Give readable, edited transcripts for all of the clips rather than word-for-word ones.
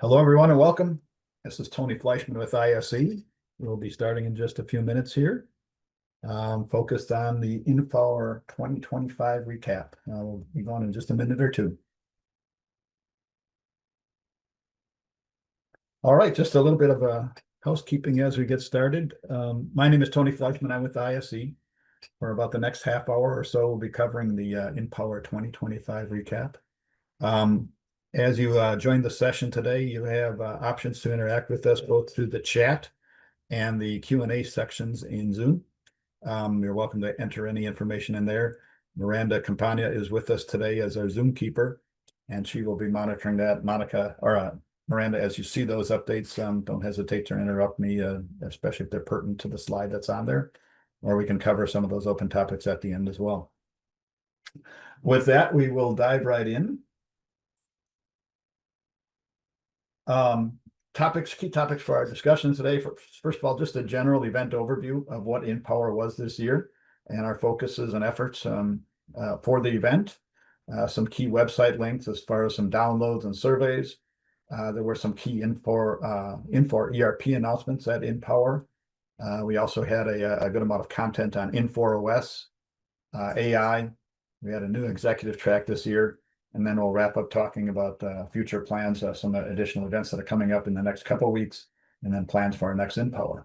Hello, everyone, and welcome. This is Tony Fleischman with ISE. We'll be starting in just a few minutes here, focused on the inPOWER 2025 recap. We'll be going in just a minute or two. All right, just a little bit of housekeeping as we get started. My name is Tony Fleischman. I'm with ISE. For about the next half hour or so, we'll be covering the inPOWER 2025 recap. As you join the session today, you have options to interact with us both through the chat and the Q&A sections in Zoom. You're welcome to enter any information in there. Miranda Campagna is with us today as our Zoom keeper, and she will be monitoring that. Miranda, as you see those updates, don't hesitate to interrupt me, especially if they're pertinent to the slide that's on there, or we can cover some of those open topics at the end as well. With that, we will dive right in. Key topics for our discussion today. First of all, just a general event overview of what inPOWER was this year and our focuses and efforts for the event. Some key website links as far as some downloads and surveys. There were some key Infor ERP announcements at inPOWER. We also had a good amount of content on Infor OS, AI. We had a new executive track this year. And then we'll wrap up talking about future plans, some additional events that are coming up in the next couple of weeks, and then plans for our next inPOWER.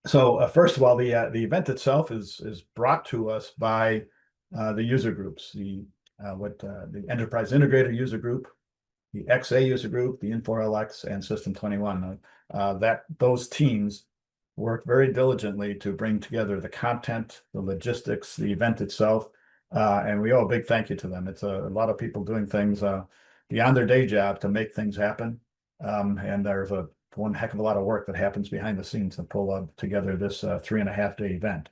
So first of all, the event itself is brought to us by the user groups, the Enterprise Integrator user group, the XA user group, the Infor-LX, and System 21. Those teams work very diligently to bring together the content, the logistics, the event itself. And we owe a big thank you to them. It's a lot of people doing things beyond their day job to make things happen. And there's one heck of a lot of work that happens behind the scenes to pull together this 3.5-day event.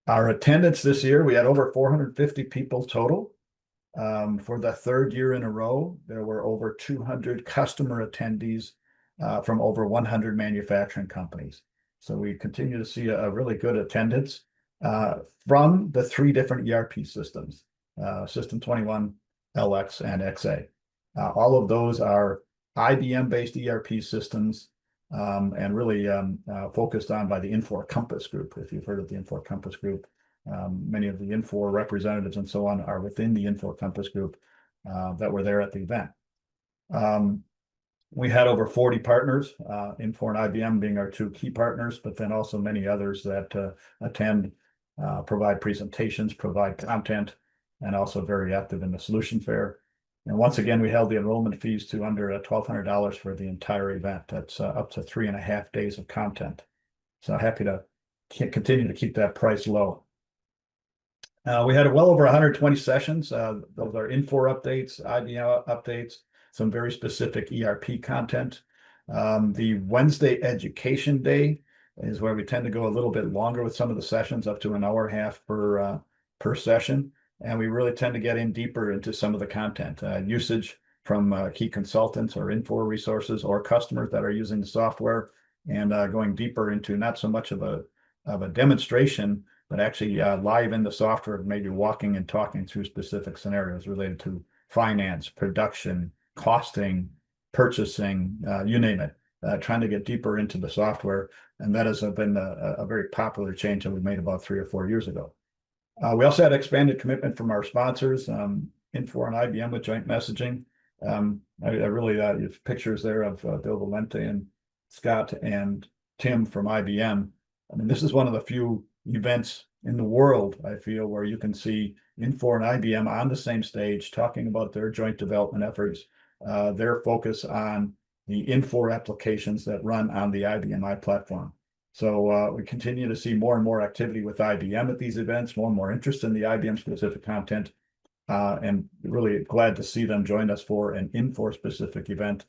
Our attendance this year, we had over 450 people total. For the third year in a row, there were over 200 customer attendees from over 100 manufacturing companies. So we continue to see a really good attendance from the 3 different ERP systems, System 21, LX, and XA. All of those are IBM-based ERP systems and really focused on by the Infor Compass Group. If you've heard of the Infor Compass Group, many of the Infor representatives and so on are within the Infor Compass Group that were there at the event. We had over 40 partners, Infor and IBM being our 2 key partners, but then also many others that attend, provide presentations, provide content, and also very active in the solution fair. And once again, we held the enrollment fees to under $1,200 for the entire event. That's up to 3.5 days of content. So happy to continue to keep that price low. We had well over 120 sessions. Those are Infor updates, IBM updates, some very specific ERP content. The Wednesday Education Day is where we tend to go a little bit longer with some of the sessions, up to 1.5 hours per session. And we really tend to get in deeper into some of the content, usage from key consultants or Infor resources or customers that are using the software, and going deeper into not so much of a demonstration, but actually live in the software, maybe walking and talking through specific scenarios related to finance, production, costing, purchasing, you name it, trying to get deeper into the software. And that has been a very popular change that we made about 3 or 4 years ago. We also had expanded commitment from our sponsors, Infor and IBM with joint messaging. I really have pictures there of Bill Valente and Scott and Tim from IBM. I mean, this is one of the few events in the world, I feel, where you can see Infor and IBM on the same stage talking about their joint development efforts, their focus on the Infor applications that run on the IBM i platform. So we continue to see more and more activity with IBM at these events, more and more interest in the IBM specific content, and really glad to see them join us for an Infor specific event.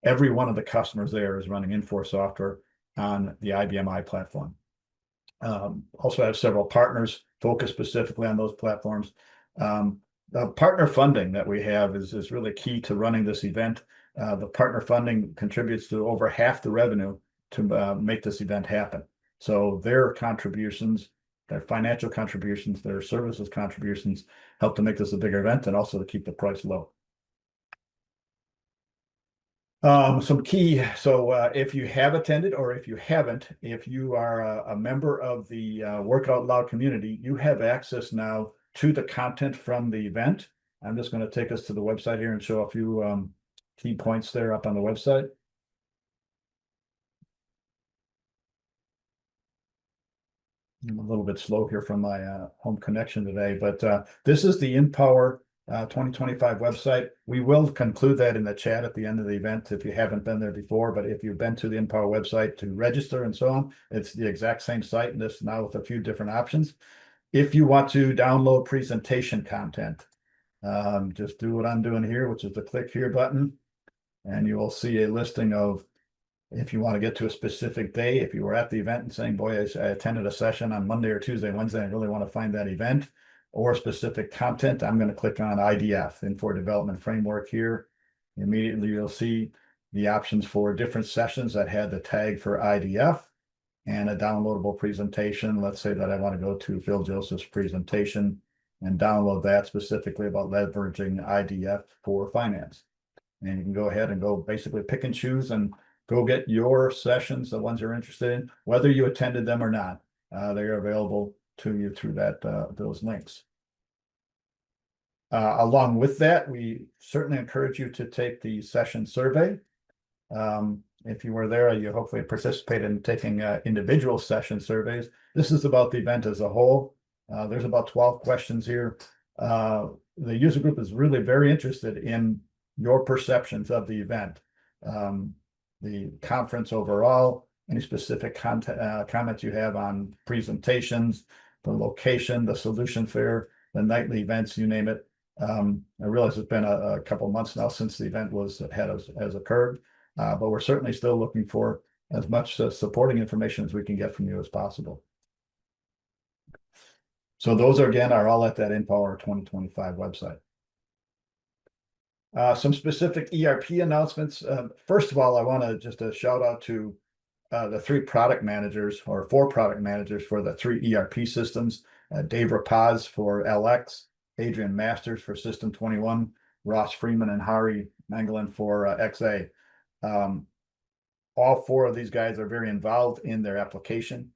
Every one of the customers there is running Infor software on the IBM i platform. Also have several partners focused specifically on those platforms. The partner funding that we have is really key to running this event. The partner funding contributes to over half the revenue to make this event happen. So their contributions, their financial contributions, their services contributions help to make this a bigger event and also to keep the price low. Some key, so if you have attended or if you haven't, if you are a member of the Work Out Loud community, you have access now to the content from the event. I'm just going to take us to the website here and show a few key points there up on the website. I'm a little bit slow here from my home connection today, but this is the inPOWER 2025 website. We will conclude that in the chat at the end of the event if you haven't been there before, but if you've been to the inPOWER website to register and so on, it's the exact same site and this now with a few different options. If you want to download presentation content, just do what I'm doing here, which is the click here button, and you will see a listing of if you want to get to a specific day, if you were at the event and saying, boy, I attended a session on Monday or Tuesday, Wednesday, I really want to find that event or specific content, I'm going to click on IDF, Infor Development Framework here. Immediately, you'll see the options for different sessions that had the tag for IDF and a downloadable presentation. Let's say that I want to go to Phil Joseph's presentation and download that specifically about leveraging IDF for finance. And you can go ahead and go basically pick and choose and go get your sessions, the ones you're interested in, whether you attended them or not. They are available to you through that those links. Along with that, we certainly encourage you to take the session survey. If you were there, you hopefully participated in taking individual session surveys. This is about the event as a whole. There's about 12 questions here. The user group is really very interested in your perceptions of the event. The conference overall, any specific comments you have on presentations, the location, the solution fair, the nightly events, you name it. I realize it's been a couple of months now since the event has occurred, but we're certainly still looking for as much supporting information as we can get from you as possible. So those are all at that inPOWER 2025 website. Some specific ERP announcements. First of all, I want to just a shout out to the 3 product managers or 4 product managers for the 3 ERP systems. Dave Rapaz for LX, Adrian Masters for System 21, Ross Freeman and Hari Mangalan for XA. All 4 of these guys are very involved in their application.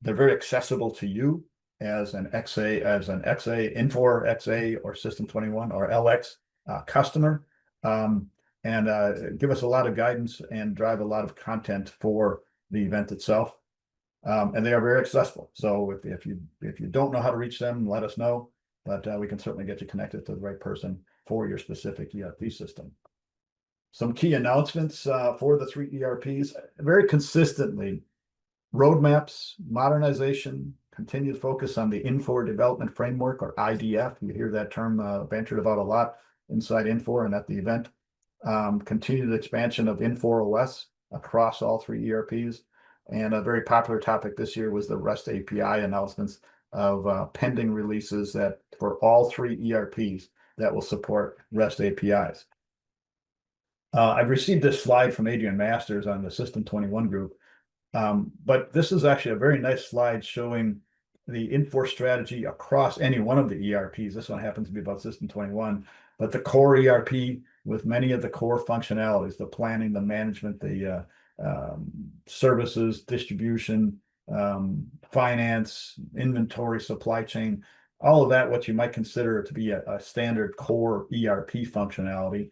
They're very accessible to you as an XA, Infor XA or System 21 or LX customer, and give us a lot of guidance and drive a lot of content for the event itself. And they are very accessible. So if you don't know how to reach them, let us know. But we can certainly get you connected to the right person for your specific ERP system. Some key announcements for the 3 ERPs. Very consistently, roadmaps, modernization, continued focus on the Infor Development Framework or IDF. You hear that term bantered about a lot inside Infor and at the event. Continued expansion of Infor OS across all 3 ERPs. And a very popular topic this year was the REST API announcements of pending releases that for all 3 ERPs that will support REST APIs. I've received this slide from Adrian Masters on the System 21 group, but this is actually a very nice slide showing the Infor strategy across any one of the ERPs. This one happens to be about System 21, but the core ERP with many of the core functionalities, the planning, the management, the services, distribution, finance, inventory, supply chain, all of that, what you might consider to be a standard core ERP functionality.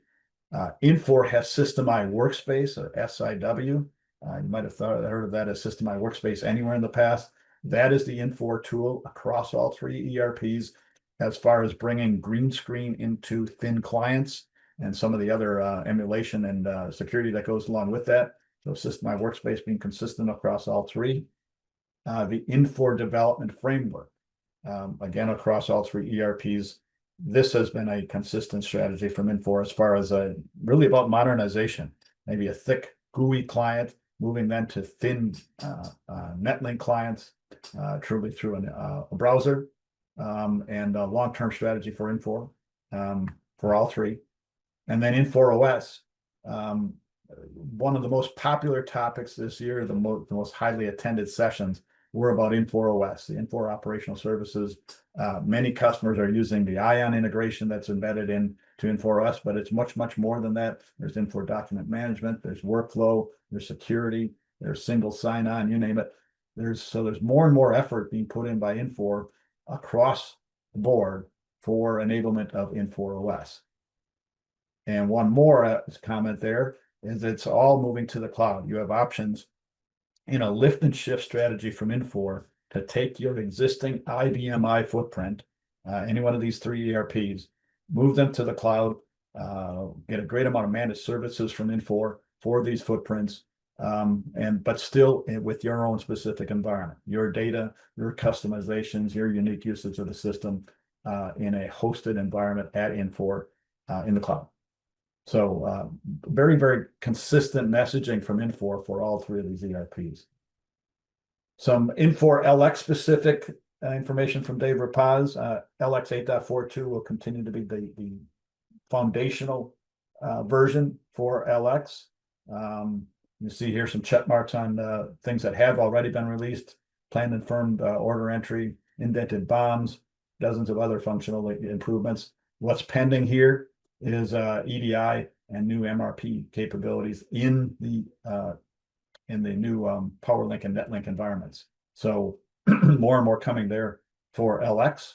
Infor has System I Workspace or SIW. You might have heard of that as System I Workspace anywhere in the past. That is the Infor tool across all 3 ERPs as far as bringing green screen into thin clients and some of the other emulation and security that goes along with that. So System I Workspace being consistent across all 3. The Infor Development Framework, again, across all 3 ERPs. This has been a consistent strategy from Infor as far as really about modernization, maybe a thick GUI client, moving then to thin Netlink clients, truly through a browser, and a long-term strategy for Infor for all 3. And then Infor OS, one of the most popular topics this year, the most highly attended sessions we're about inFOWER, the inFOWER operational services. Many customers are using the ION integration that's embedded into inFOWER, but it's much, much more than that. There's inFOWER document management, there's workflow, there's security, there's single sign-on, you name it. There's more and more effort being put in by inFOWER across the board for enablement of inFOWER. And one more comment there is it's all moving to the cloud. You have options in a lift and shift strategy from inFOWER to take your existing IBM footprint, any one of these three ERPs, move them to the cloud, get a great amount of managed services from inFOWER for these footprints, but still with your own specific environment, your data, your customizations, your unique usage of the system in a hosted environment at inFOWER in the cloud. So very, very consistent messaging from inFOWER for all three of these ERPs. Some inFOWER LX specific information from Dave Rapaz. LX 8.42 will continue to be the foundational version for LX. You see here some check marks on things that have already been released, planned and firmed order entry, indented bombs, dozens of other functional improvements. What's pending here is EDI and new MRP capabilities in the new PowerLink and NetLink environments. So more and more coming there for LX.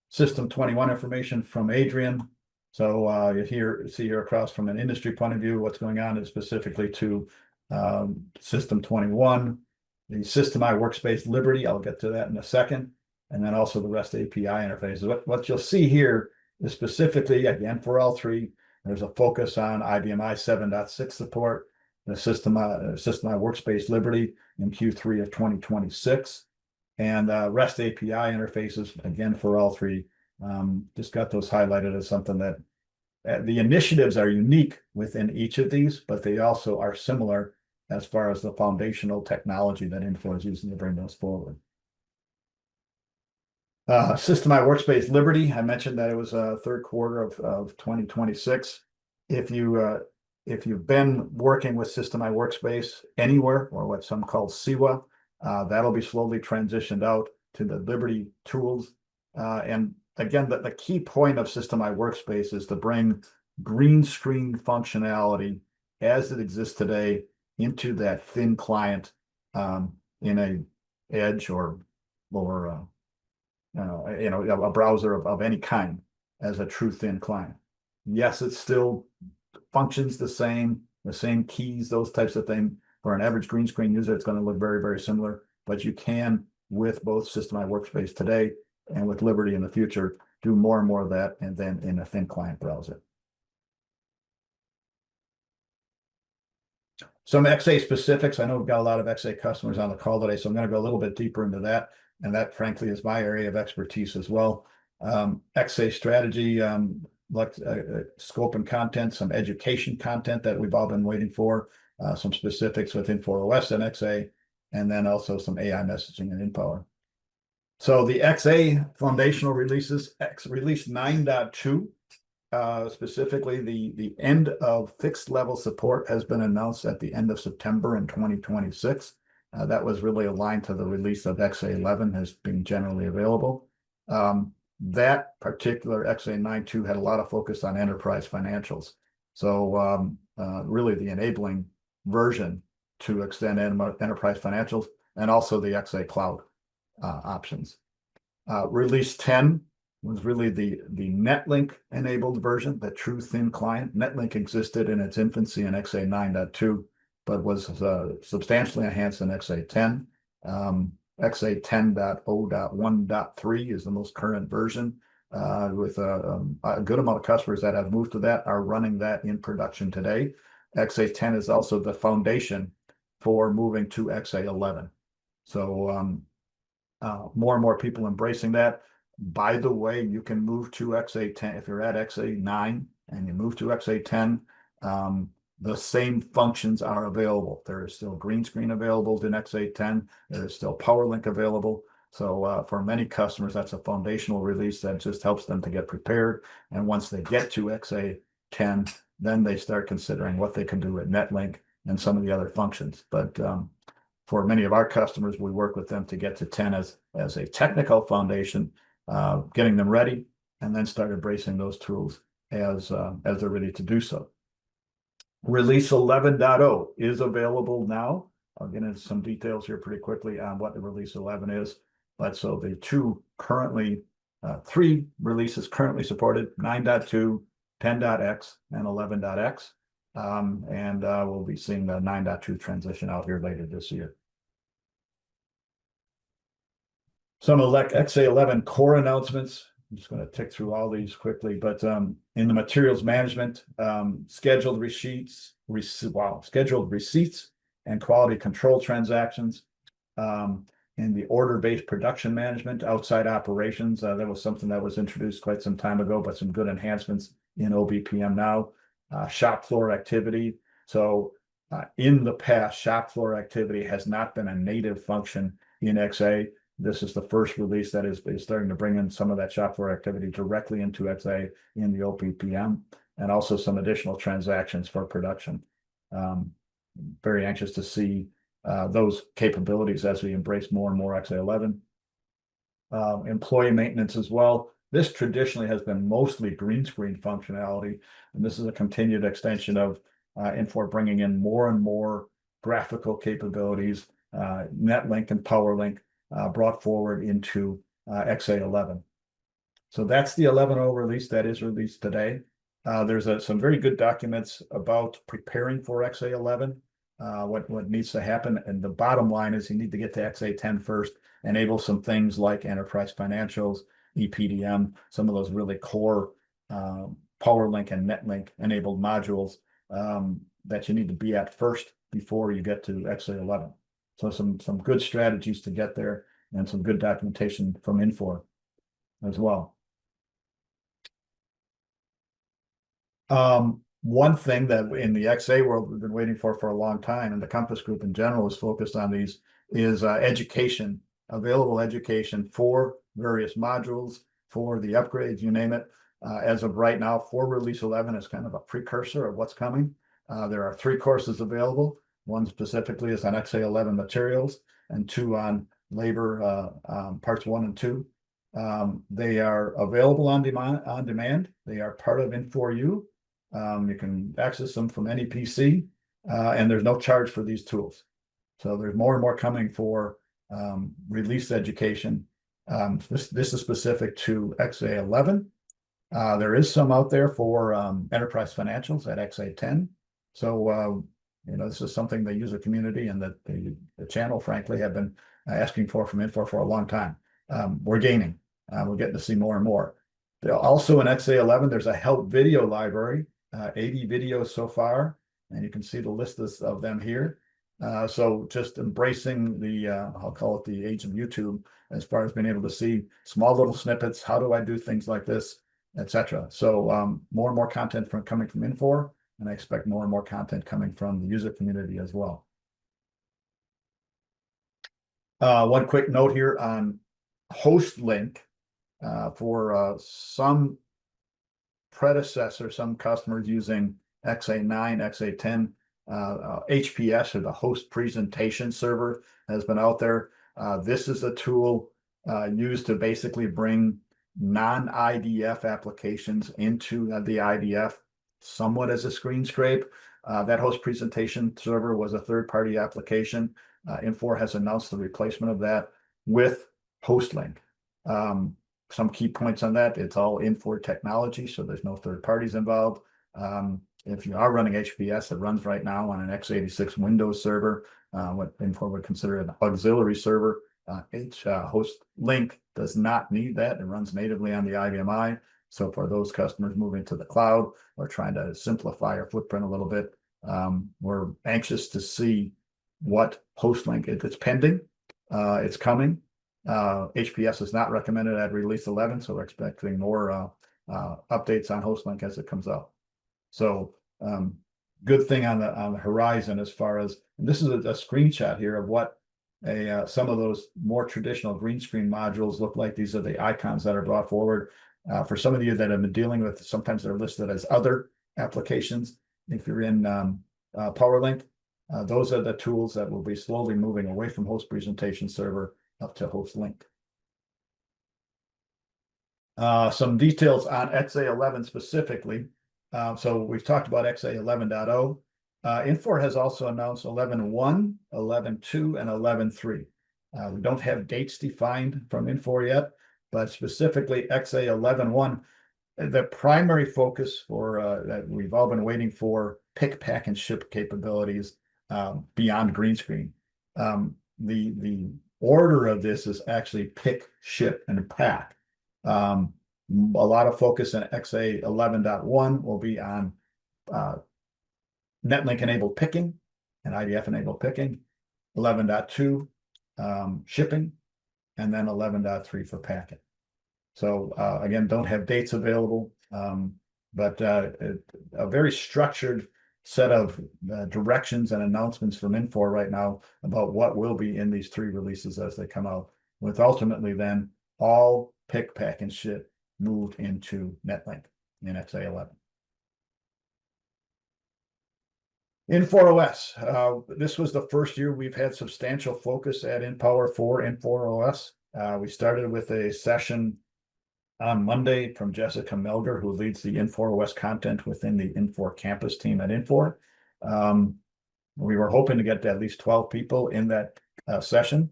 System 21 information from Adrian. So you see here across from an industry point of view, what's going on is specifically to System 21, the System Workspace Liberty. I'll get to that in a second. And then also the REST API interfaces. What you'll see here is specifically, again, for all three, there's a focus on IBM i7.6 support, the System Workspace Liberty in Q3 of 2026, and REST API interfaces, again, for all three. Just got those highlighted as something that the initiatives are unique within each of these, but they also are similar as far as the foundational technology that inFOWER is using to bring those forward. System Workspace Liberty, I mentioned that it was third quarter of 2026. If you've been working with System Workspace anywhere, or what some call SIWA, that'll be slowly transitioned out to the Liberty tools. And again, the key point of System Workspace is to bring green screen functionality as it exists today into that thin client in a edge or a browser of any kind as a true thin client. Yes, it still functions the same keys, those types of things. For an average green screen user, it's going to look very, very similar, but you can, with both System Workspace today and with Liberty in the future, do more and more of that, and then in a thin client browser. Some XA specifics. I know we've got a lot of XA customers on the call today, so I'm going to go a little bit deeper into that. And that, frankly, is my area of expertise as well. XA strategy, scope and content, some education content that we've all been waiting for, some specifics with inFOWER and XA, and then also some AI messaging and inPOWER. So the XA foundational releases, release 9.2, specifically the end of fixed level support has been announced at the end of September in 2026. That was really aligned to the release of XA 11 as being generally available. That particular XA 9.2 had a lot of focus on enterprise financials. So really the enabling version to extend enterprise financials, and also the XA cloud options. Release 10 was really the NetLink enabled version, the true thin client. NetLink existed in its infancy in XA 9.2, but was substantially enhanced in XA 10. XA 10.0.1.3 is the most current version, with a good amount of customers that have moved to that are running that in production today. XA 10 is also the foundation for moving to XA 11. So more and more people embracing that. By the way, you can move to XA 10 if you're at XA 9 and you move to XA 10. The same functions are available. There is still green screen available in XA 10. There is still PowerLink available. So for many customers, that's a foundational release that just helps them to get prepared. And once they get to XA 10, then they start considering what they can do with NetLink and some of the other functions. But for many of our customers, we work with them to get to 10 as a technical foundation, getting them ready, and then start embracing those tools as they're ready to do so. Release 11.0 is available now. I'll get into some details here pretty quickly on what the Release 11 is. But so the three releases currently supported: 9.2, 10.x, and 11.x. And we'll be seeing the 9.2 transition out here later this year. Some XA11 core announcements. I'm just going to tick through all these quickly, but in the materials management, scheduled receipts and quality control transactions. In the order-based production management, outside operations, that was something that was introduced quite some time ago, but some good enhancements in OBPM now. Shop floor activity. So in the past, shop floor activity has not been a native function in XA. This is the first release that is starting to bring in some of that shop floor activity directly into XA in the OBPM, and also some additional transactions for production. Very anxious to see those capabilities as we embrace more and more XA11. Employee maintenance as well. This traditionally has been mostly green screen functionality, and this is a continued extension of Infor bringing in more and more graphical capabilities, NetLink and PowerLink brought forward into XA11. So that's the 11.0 release that is released today. There's some very good documents about preparing for XA11, what needs to happen. And the bottom line is you need to get to XA10 first, enable some things like enterprise financials, EPDM, some of those really core PowerLink and NetLink enabled modules that you need to be at first before you get to XA11. So some good strategies to get there, and some good documentation from Infor as well. One thing that in the XA world we've been waiting for a long time, and the Compass Group in general is focused on these, is education, available education for various modules, for the upgrades, you name it. As of right now, for Release 11 is kind of a precursor of what's coming. There are 3 courses available. One specifically is on XA11 materials, and 2 on labor parts 1 and 2. They are available on demand. They are part of Infor. You can access them from any PC, and there's no charge for these tools. So there's more and more coming for release education. This is specific to XA11. There is some out there for enterprise financials at XA10. So this is something the user community and the channel, frankly, have been asking for from Infor for a long time. We're gaining. We're getting to see more and more. Also in XA11, there's a help video library, 80 videos so far, and you can see the list of them here. So just embracing I'll call it the age of YouTube, as far as being able to see small little snippets. How do I do things like this, etc. So more and more content coming from Infor, and I expect more and more content coming from the user community as well. One quick note here on host link for some predecessor, some customers using XA9, XA10, HPS, or the host presentation server, has been out there. This is a tool used to basically bring non-IDF applications into the IDF, somewhat as a screen scrape. That host presentation server was a third-party application. Infor has announced the replacement of that with HostLink. Some key points on that: it's all Infor technology, so there's no third parties involved. If you are running HPS, it runs right now on an x86 Windows server, what Infor would consider an auxiliary server. HostLink does not need that. It runs natively on the IBMI. So for those customers moving to the cloud or trying to simplify our footprint a little bit, we're anxious to see what HostLink is. It's pending. It's coming. HPS is not recommended at Release 11, so we're expecting more updates on HostLink as it comes out. So good thing on the horizon as far as, and this is a screenshot here of what some of those more traditional green screen modules look like. These are the icons that are brought forward. For some of you that have been dealing with, sometimes they're listed as other applications. If you're in PowerLink, Those are the tools that will be slowly moving away from host presentation server up to host link. Some details on XA11 specifically. So we've talked about XA 11.0. Infor has also announced 11.1, 11.2, and 11.3. We don't have dates defined from Infor yet, but specifically XA 11.1, the primary focus for that we've all been waiting for, pick, pack, and ship capabilities beyond green screen. The order of this is actually pick, ship, and pack. A lot of focus in XA 11.1 will be on Netlink enabled picking and IDF enabled picking, 11.2 shipping, and then 11.3 for packing. So again, don't have dates available, but a very structured set of directions and announcements from Infor right now about what will be in these 3 releases as they come out, with ultimately then all pick, pack, and ship moved into Netlink in XA11. Infor OS. This was the first year we've had substantial focus at inPOWER for Infor OS. We started with a session on Monday from Jessica Melger, who leads the Infor OS content within the Infor campus team at Infor. We were hoping to get to at least 12 people in that session.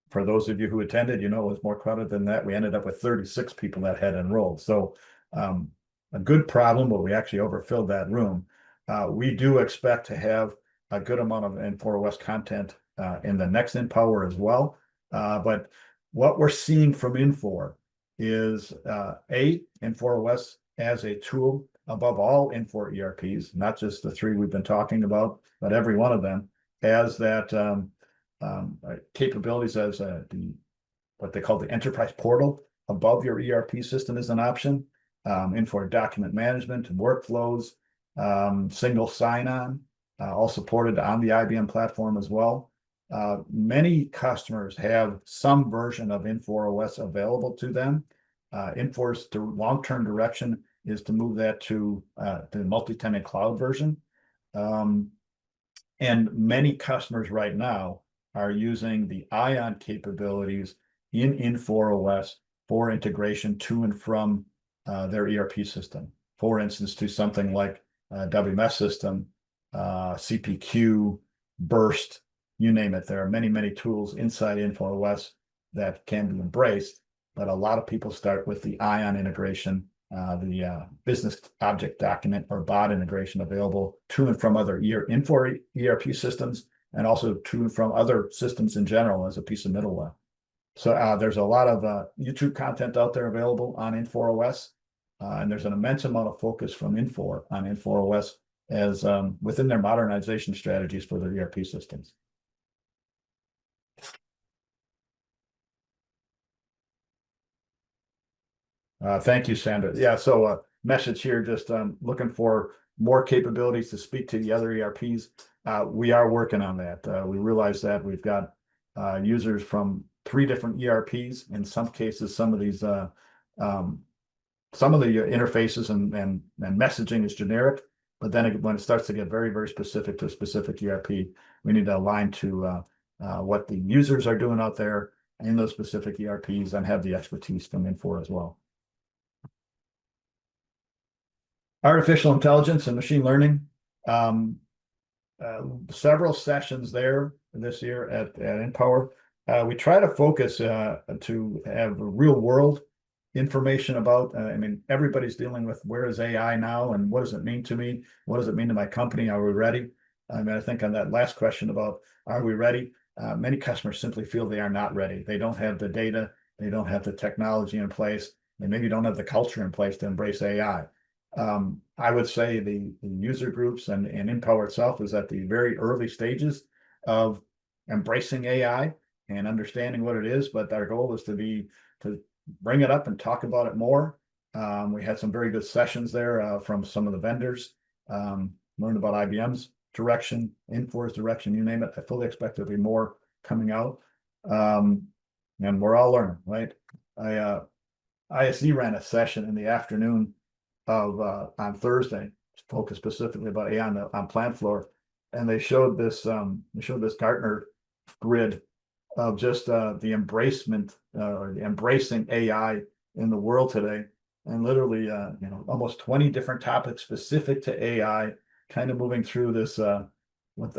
For those of you who attended, you know it was more crowded than that. We ended up with 36 people that had enrolled. So a good problem, but we actually overfilled that room. We do expect to have a good amount of Infor OS content in the next inPOWER as well. But what we're seeing from Infor is Infor OS as a tool above all Infor ERPs, not just the 3 we've been talking about, but every one of them as that capabilities as what they call the enterprise portal above your ERP system is an option. Infor document management, workflows, single sign-on, all supported on the IBM platform as well. Many customers have some version of Infor OS available to them. Infor's long-term direction is to move that to the multi-tenant cloud version. And many customers right now are using the ION capabilities in Infor OS for integration to and from their ERP system. For instance, to something like WMS system, CPQ, Burst, you name it. There are many, many tools inside Infor OS that can be embraced, but a lot of people start with the ION integration, the business object document or BOD integration available to and from other Infor ERP systems, and also to and from other systems in general as a piece of middleware. So there's a lot of YouTube content out there available on Infor OS, and there's an immense amount of focus from Infor on Infor OS as within their modernization strategies for their ERP systems. Thank you, Sandra. Yeah, so message here, just looking for more capabilities to speak to the other ERPs. We are working on that. We realize that we've got users from 3 different ERPs. In some cases, some of these, some of the interfaces and messaging is generic, but then when it starts to get very, very specific to a specific ERP, we need to align to what the users are doing out there in those specific ERPs and have the expertise from Infor as well. Artificial intelligence and machine learning. Several sessions there this year at inPOWER. We try to focus to have real world information about, I mean, everybody's dealing with where is AI now and what does it mean to me? What does it mean to my company? Are we ready? I mean, I think on that last question about are we ready? Many customers simply feel they are not ready. They don't have the data. They don't have the technology in place. They maybe don't have the culture in place to embrace AI. I would say the user groups and inPOWER itself is at the very early stages of embracing AI and understanding what it is, but our goal is to bring it up and talk about it more. We had some very good sessions there from some of the vendors, learned about IBM's direction, Infor's direction, you name it. I fully expect there'll be more coming out. And we're all learning, right? ISE ran a session in the afternoon of on Thursday, focused specifically about AI on plant floor. and they showed this Gartner grid of just the embracement or the embracing AI in the world today, and literally almost 20 different topics specific to AI, kind of moving through this with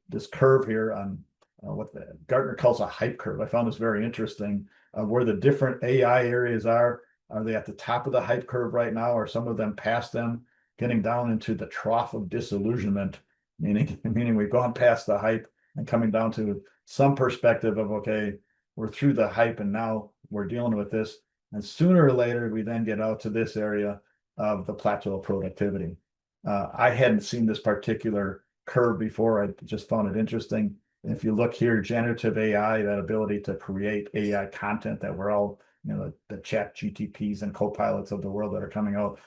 this curve here on what the Gartner calls a hype curve. I found this very interesting, where the different AI areas are. Are they at the top of the hype curve right now, or some of them past them, getting down into the trough of disillusionment, meaning we've gone past the hype and coming down to some perspective of, okay, we're through the hype and now we're dealing with this. And sooner or later, we then get out to this area of the plateau of productivity. I hadn't seen this particular curve before. I just found it interesting. If you look here, generative AI, that ability to create AI content that we're all, the chat GTPs and copilots of the world that are coming out,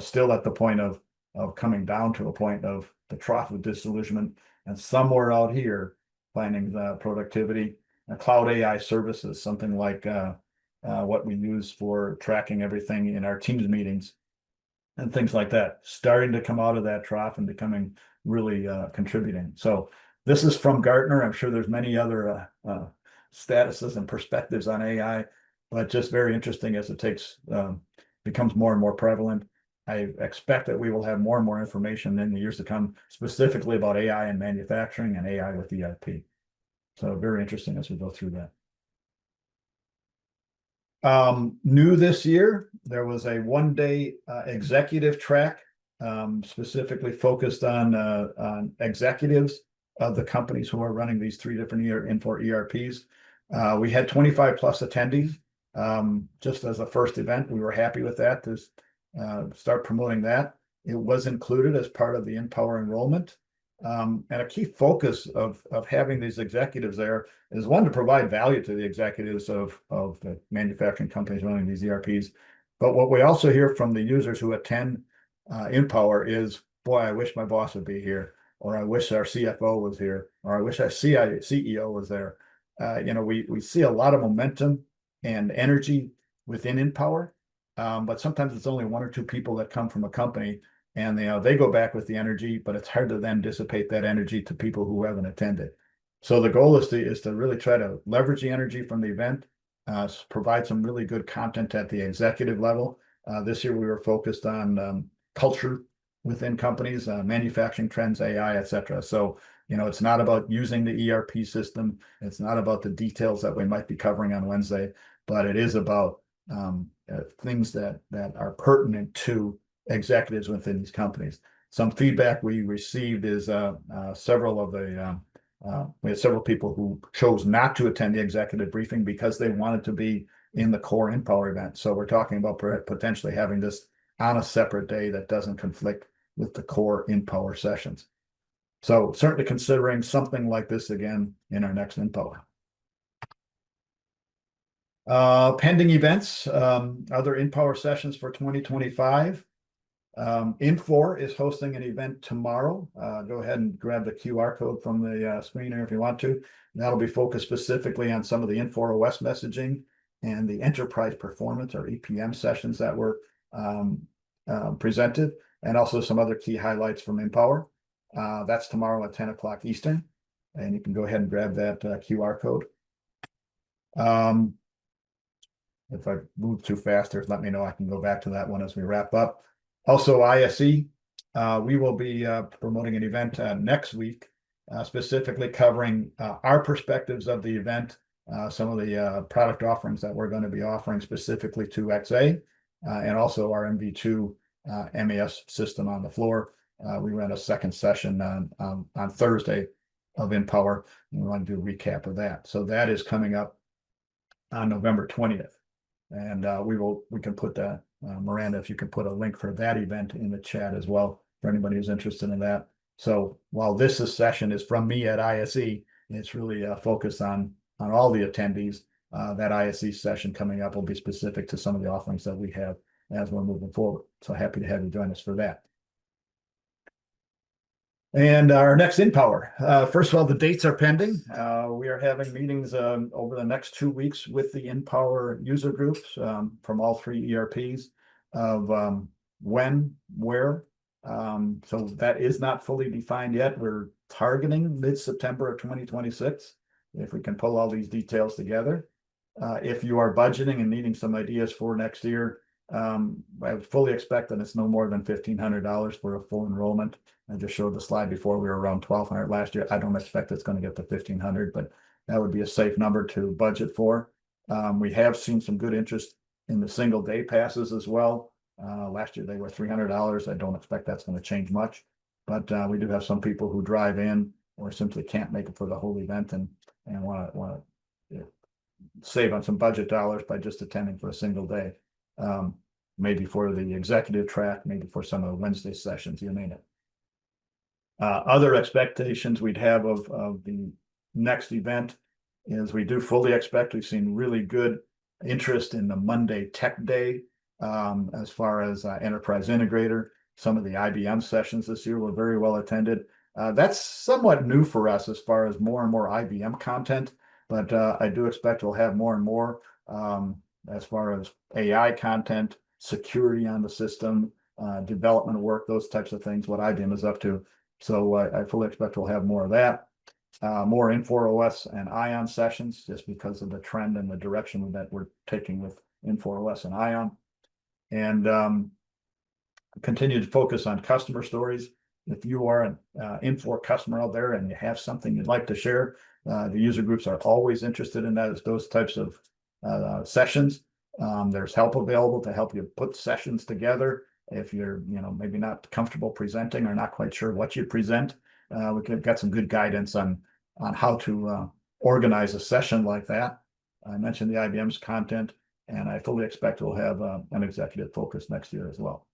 still at the point of coming down to a point of the trough of disillusionment, and somewhere out here finding the productivity and cloud AI services, something like what we use for tracking everything in our Teams meetings and things like that, starting to come out of that trough and becoming really contributing. So this is from Gartner. I'm sure there's many other statuses and perspectives on AI, but just very interesting as it becomes more and more prevalent. I expect that we will have more and more information in the years to come, specifically about AI in manufacturing and AI with ERP. So very interesting as we go through that. New this year, there was a one-day executive track, specifically focused on executives of the companies who are running these 3 different Infor ERPs. We had 25 plus attendees. Just as a first event, we were happy with that to start promoting that. It was included as part of the inPOWER enrollment. And a key focus of having these executives there is, one, to provide value to the executives of the manufacturing companies running these ERPs. But what we also hear from the users who attend inPOWER is, boy, I wish my boss would be here, or I wish our CFO was here, or I wish our CEO was there. We see a lot of momentum and energy within inPOWER, but sometimes it's only 1 or 2 people that come from a company, and they go back with the energy, but it's hard to then dissipate that energy to people who haven't attended. So the goal is to really try to leverage the energy from the event, provide some really good content at the executive level. This year we were focused on culture within companies, manufacturing trends, AI, etc. So it's not about using the ERP system. It's not about the details that we might be covering on Wednesday, but it is about things that are pertinent to executives within these companies. Some feedback we received is we had several people who chose not to attend the executive briefing because they wanted to be in the core inPOWER event. So we're talking about potentially having this on a separate day that doesn't conflict with the core inPOWER sessions. So certainly considering something like this again in our next inPOWER. Pending events, other inPOWER sessions for 2025. Infor is hosting an event tomorrow. Go ahead and grab the QR code from the screen here if you want to. That'll be focused specifically on some of the Infor OS messaging and the enterprise performance, or EPM sessions that were presented, and also some other key highlights from inPOWER. That's tomorrow at 10 o'clock Eastern, and you can go ahead and grab that QR code. If I move too fast, let me know. I can go back to that one as we wrap up. Also, ISE, we will be promoting an event next week, specifically covering our perspectives of the event, some of the product offerings that we're going to be offering specifically to XA, and also our MV2 MES system on the floor. We ran a second session on Thursday of inPOWER, and we want to do a recap of that. So that is coming up on November 20th. And we can put that, Miranda, if you can put a link for that event in the chat as well for anybody who's interested in that. So while this session is from me at ISE, it's really focused on all the attendees. That ISE session coming up will be specific to some of the offerings that we have as we're moving forward. So happy to have you join us for that. And our next inPOWER. First of all, the dates are pending. We are having meetings over the next 2 weeks with the inPOWER user groups from all 3 ERPs of when, where, So that is not fully defined yet. We're targeting mid-September of 2026, if we can pull all these details together. If you are budgeting and needing some ideas for next year, I would fully expect that it's no more than $1,500 for a full enrollment. I just showed the slide before, we were around 1,200 last year. I don't expect it's going to get to 1,500, but that would be a safe number to budget for. We have seen some good interest in the single day passes as well. Last year they were $300. I don't expect that's going to change much, but we do have some people who drive in or simply can't make it for the whole event and want to save on some budget dollars by just attending for a single day. Maybe for the executive track, maybe for some of the Wednesday sessions, you name it. Other expectations we'd have of the next event is we do fully expect, we've seen really good interest in the Monday Tech Day as far as Enterprise Integrator. Some of the IBM sessions this year were very well attended. That's somewhat new for us as far as more and more IBM content, but I do expect we'll have more and more as far as AI content, security on the system, development work, those types of things, what IBM is up to. So I fully expect we'll have more of that. More inPOWER and ION sessions, just because of the trend and the direction that we're taking with inPOWER and ION. And continue to focus on customer stories. If you are an Infor customer out there and you have something you'd like to share, the user groups are always interested in those types of sessions. There's help available to help you put sessions together. If you're, maybe not comfortable presenting or not quite sure what you present, we've got some good guidance on how to organize a session like that. I mentioned the IBM's content, and I fully expect we'll have an executive focus next year as well.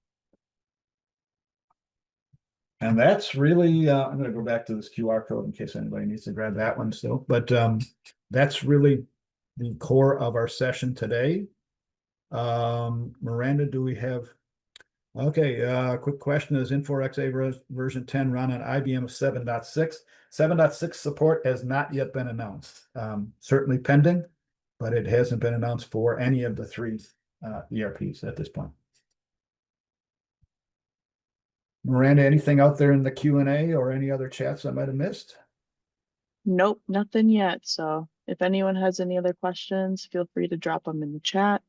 And that's really, I'm going to go back to this QR code in case anybody needs to grab that one still. But that's really the core of our session today. Miranda, do we have? Okay, quick question. Is Infor version 10 run on IBM 7.6? 7.6 support has not yet been announced. Certainly pending, but it hasn't been announced for any of the three ERPs at this point. Miranda, anything out there in the Q&A or any other chats I might have missed? Nope, nothing yet. So if anyone has any other questions, feel free to drop them in the chat.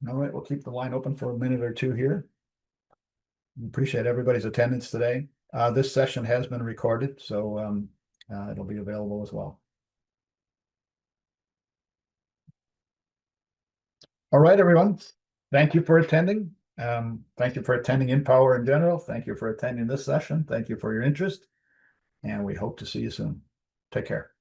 All right, we'll keep the line open for a minute or two here. We appreciate everybody's attendance today. This session has been recorded, so it'll be available as well. All right, everyone. Thank you for attending. Thank you for attending inPOWER in general. Thank you for attending this session. Thank you for your interest, and we hope to see you soon. Take care.